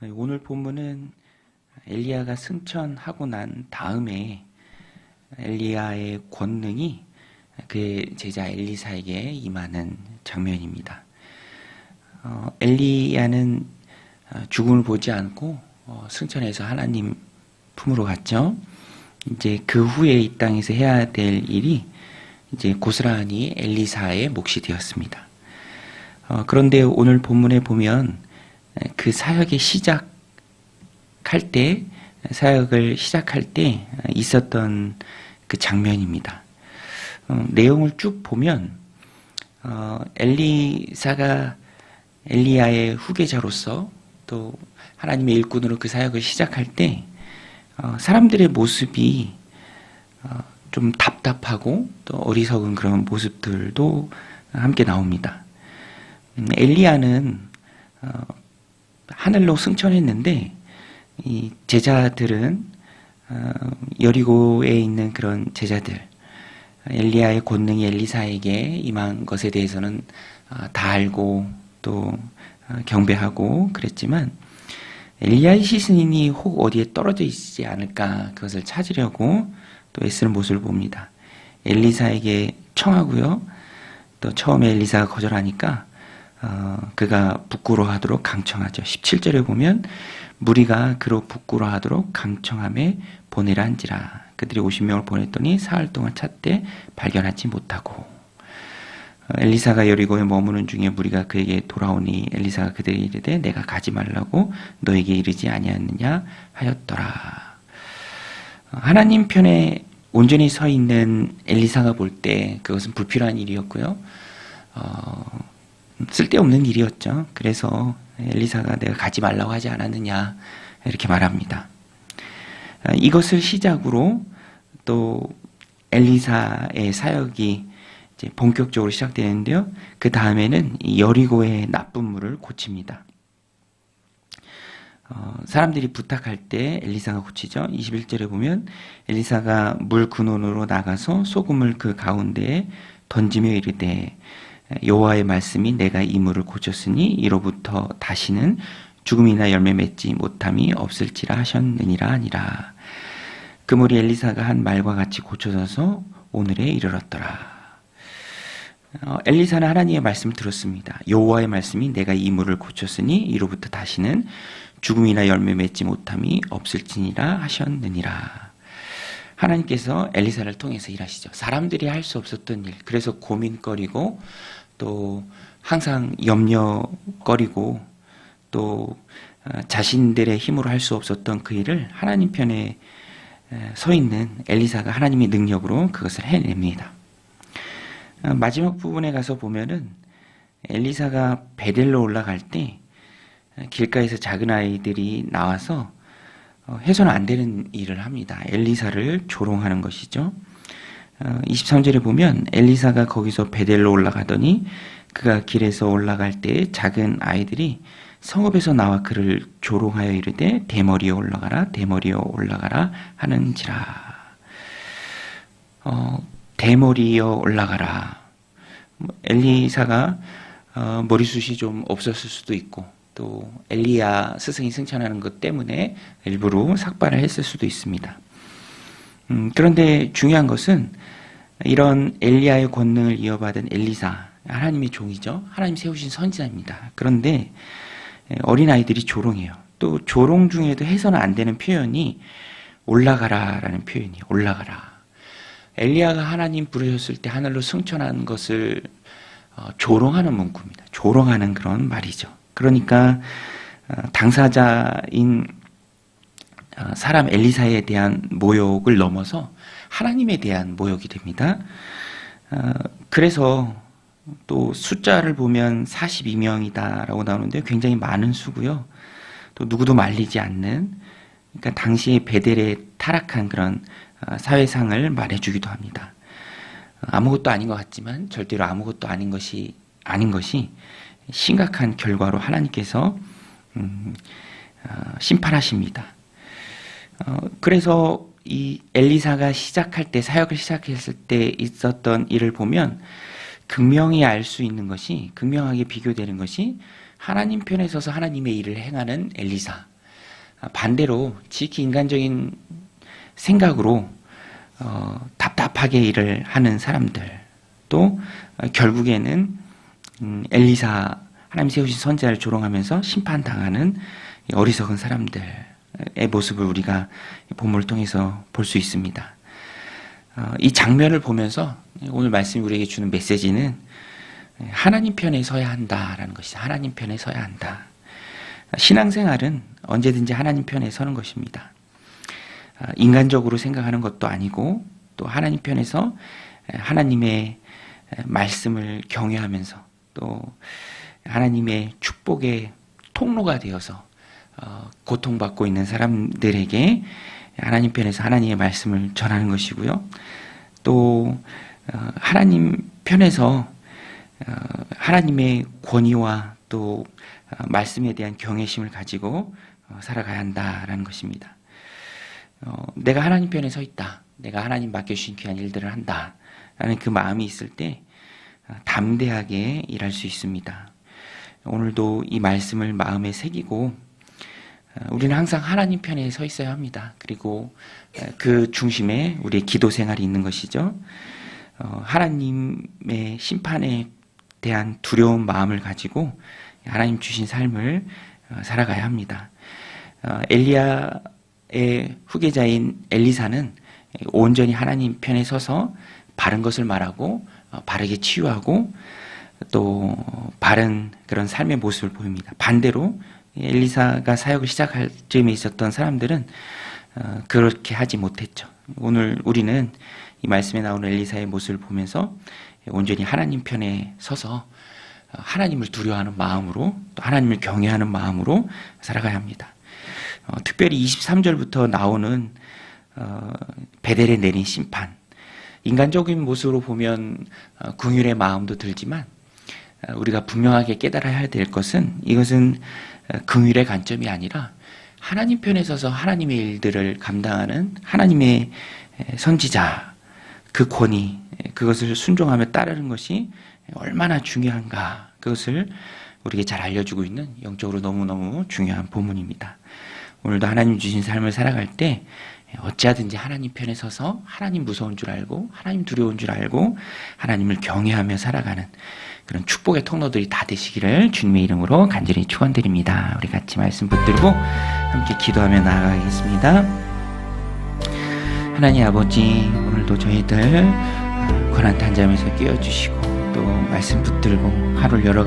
오늘 본문은 엘리야가 승천하고 난 다음에 엘리야의 권능이 그의 제자 엘리사에게 임하는 장면입니다. 엘리야는 죽음을 보지 않고 승천해서 하나님 품으로 갔죠. 이제 그 후에 이 땅에서 해야 될 일이 이제 고스란히 엘리사의 몫이 되었습니다. 그런데 오늘 본문에 보면 그 사역을 시작할 때 있었던 그 장면입니다. 내용을 쭉 보면 엘리사가 엘리야의 후계자로서 또 하나님의 일꾼으로 그 사역을 시작할 때 사람들의 모습이 좀 답답하고 또 어리석은 그런 모습들도 함께 나옵니다. 엘리야는 하늘로 승천했는데 이 제자들은 여리고에 있는 그런 제자들, 엘리야의 권능이 엘리사에게 임한 것에 대해서는 다 알고 또 경배하고 그랬지만 엘리야의 시신이 혹 어디에 떨어져 있지 않을까 그것을 찾으려고 또 애쓰는 모습을 봅니다. 엘리사에게 청하고요. 또 처음에 엘리사가 거절하니까 그가 부끄러워하도록 강청하죠. 17절에 보면 무리가 그로 부끄러워하도록 강청함에 보내라 한지라. 그들이 50명을 보냈더니 사흘 동안 찾되 발견하지 못하고 엘리사가 여리고에 머무는 중에 무리가 그에게 돌아오니 엘리사가 그들에게 이르되 내가 가지 말라고 너에게 이르지 아니하느냐 하였더라. 하나님 편에 온전히 서 있는 엘리사가 볼 때 그것은 불필요한 일이었고요. 쓸데없는 일이었죠. 그래서 엘리사가 내가 가지 말라고 하지 않았느냐 이렇게 말합니다. 이것을 시작으로 또 엘리사의 사역이 이제 본격적으로 시작되는데요. 그 다음에는 여리고의 나쁜 물을 고칩니다. 사람들이 부탁할 때 엘리사가 고치죠. 21절에 보면 엘리사가 물 근원으로 나가서 소금을 그 가운데에 던지며 이르되 여호와의 말씀이 내가 이 물을 고쳤으니 이로부터 다시는 죽음이나 열매 맺지 못함이 없을지라 하셨느니라 하니라. 그 물이 엘리사가 한 말과 같이 고쳐져서 오늘에 이르렀더라. 엘리사는 하나님의 말씀을 들었습니다. 여호와의 말씀이 내가 이 물을 고쳤으니 이로부터 다시는 죽음이나 열매 맺지 못함이 없을지니라 하셨느니라. 하나님께서 엘리사를 통해서 일하시죠. 사람들이 할 수 없었던 일, 그래서 고민거리고 또 항상 염려거리고 또 자신들의 힘으로 할 수 없었던 그 일을 하나님 편에 서 있는 엘리사가 하나님의 능력으로 그것을 해냅니다. 마지막 부분에 가서 보면은 엘리사가 베델로 올라갈 때 길가에서 작은 아이들이 나와서 해서는 안 되는 일을 합니다. 엘리사를 조롱하는 것이죠. 23절에 보면 엘리사가 거기서 베델로 올라가더니 그가 길에서 올라갈 때 작은 아이들이 성읍에서 나와 그를 조롱하여 이르되 대머리에 올라가라 대머리에 올라가라 하는지라. 대머리에 올라가라. 엘리사가 머리숱이 좀 없었을 수도 있고 또 엘리야 스승이 승천하는 것 때문에 일부러 삭발을 했을 수도 있습니다. 그런데 중요한 것은 이런 엘리야의 권능을 이어받은 엘리사, 하나님의 종이죠. 하나님 세우신 선지자입니다. 그런데 어린아이들이 조롱해요. 또 조롱 중에도 해서는 안 되는 표현이 올라가라라는 표현이에요. 올라가라. 엘리야가 하나님 부르셨을 때 하늘로 승천한 것을 조롱하는 문구입니다. 조롱하는 그런 말이죠. 그러니까 당사자인 사람 엘리사에 대한 모욕을 넘어서 하나님에 대한 모욕이 됩니다. 그래서 또 숫자를 보면 42명이다라고 나오는데 굉장히 많은 수고요. 또 누구도 말리지 않는, 그러니까 당시에 베델에 타락한 그런 사회상을 말해주기도 합니다. 아무것도 아닌 것 같지만 절대로 아무것도 아닌 것이 심각한 결과로 하나님께서 심판하십니다. 그래서 이 엘리사가 시작할 때, 사역을 시작했을 때 있었던 일을 보면 극명히 알 수 있는 것이, 극명하게 비교되는 것이 하나님 편에 서서 하나님의 일을 행하는 엘리사, 반대로 지극히 인간적인 생각으로 답답하게 일을 하는 사람들, 또 결국에는 엘리사, 하나님 세우신 선지자를 조롱하면서 심판당하는 어리석은 사람들의 모습을 우리가 본문을 통해서 볼 수 있습니다. 이 장면을 보면서 오늘 말씀이 우리에게 주는 메시지는 하나님 편에 서야 한다라는 것이죠. 하나님 편에 서야 한다. 신앙생활은 언제든지 하나님 편에 서는 것입니다. 인간적으로 생각하는 것도 아니고 또 하나님 편에서 하나님의 말씀을 경외하면서 또 하나님의 축복의 통로가 되어서 고통받고 있는 사람들에게 하나님 편에서 하나님의 말씀을 전하는 것이고요. 또 하나님 편에서 하나님의 권위와 또 말씀에 대한 경외심을 가지고 살아가야 한다라는 것입니다. 내가 하나님 편에 서 있다. 내가 하나님 맡겨주신 귀한 일들을 한다. 라는 그 마음이 있을 때 담대하게 일할 수 있습니다. 오늘도 이 말씀을 마음에 새기고 우리는 항상 하나님 편에 서 있어야 합니다. 그리고 그 중심에 우리의 기도 생활이 있는 것이죠. 하나님의 심판에 대한 두려운 마음을 가지고 하나님 주신 삶을 살아가야 합니다. 엘리야의 후계자인 엘리사는 온전히 하나님 편에 서서 바른 것을 말하고 바르게 치유하고 또 바른 그런 삶의 모습을 보입니다. 반대로 엘리사가 사역을 시작할 즈음에 있었던 사람들은 그렇게 하지 못했죠. 오늘 우리는 이 말씀에 나오는 엘리사의 모습을 보면서 온전히 하나님 편에 서서 하나님을 두려워하는 마음으로 또 하나님을 경외하는 마음으로 살아가야 합니다. 특별히 23절부터 나오는 베델에 내린 심판, 인간적인 모습으로 보면 긍휼의 마음도 들지만 우리가 분명하게 깨달아야 될 것은 이것은 긍휼의 관점이 아니라 하나님 편에 서서 하나님의 일들을 감당하는 하나님의 선지자, 그 권위, 그것을 순종하며 따르는 것이 얼마나 중요한가, 그것을 우리에게 잘 알려주고 있는 영적으로 너무너무 중요한 본문입니다. 오늘도 하나님 주신 삶을 살아갈 때 어찌하든지 하나님 편에 서서 하나님 무서운 줄 알고 하나님 두려운 줄 알고 하나님을 경외하며 살아가는 그런 축복의 통로들이 다 되시기를 주님의 이름으로 간절히 축원드립니다. 우리 같이 말씀 붙들고 함께 기도하며 나아가겠습니다. 하나님 아버지, 오늘도 저희들 고난 단잠에서 깨워주시고 또 말씀 붙들고 하루를 열어가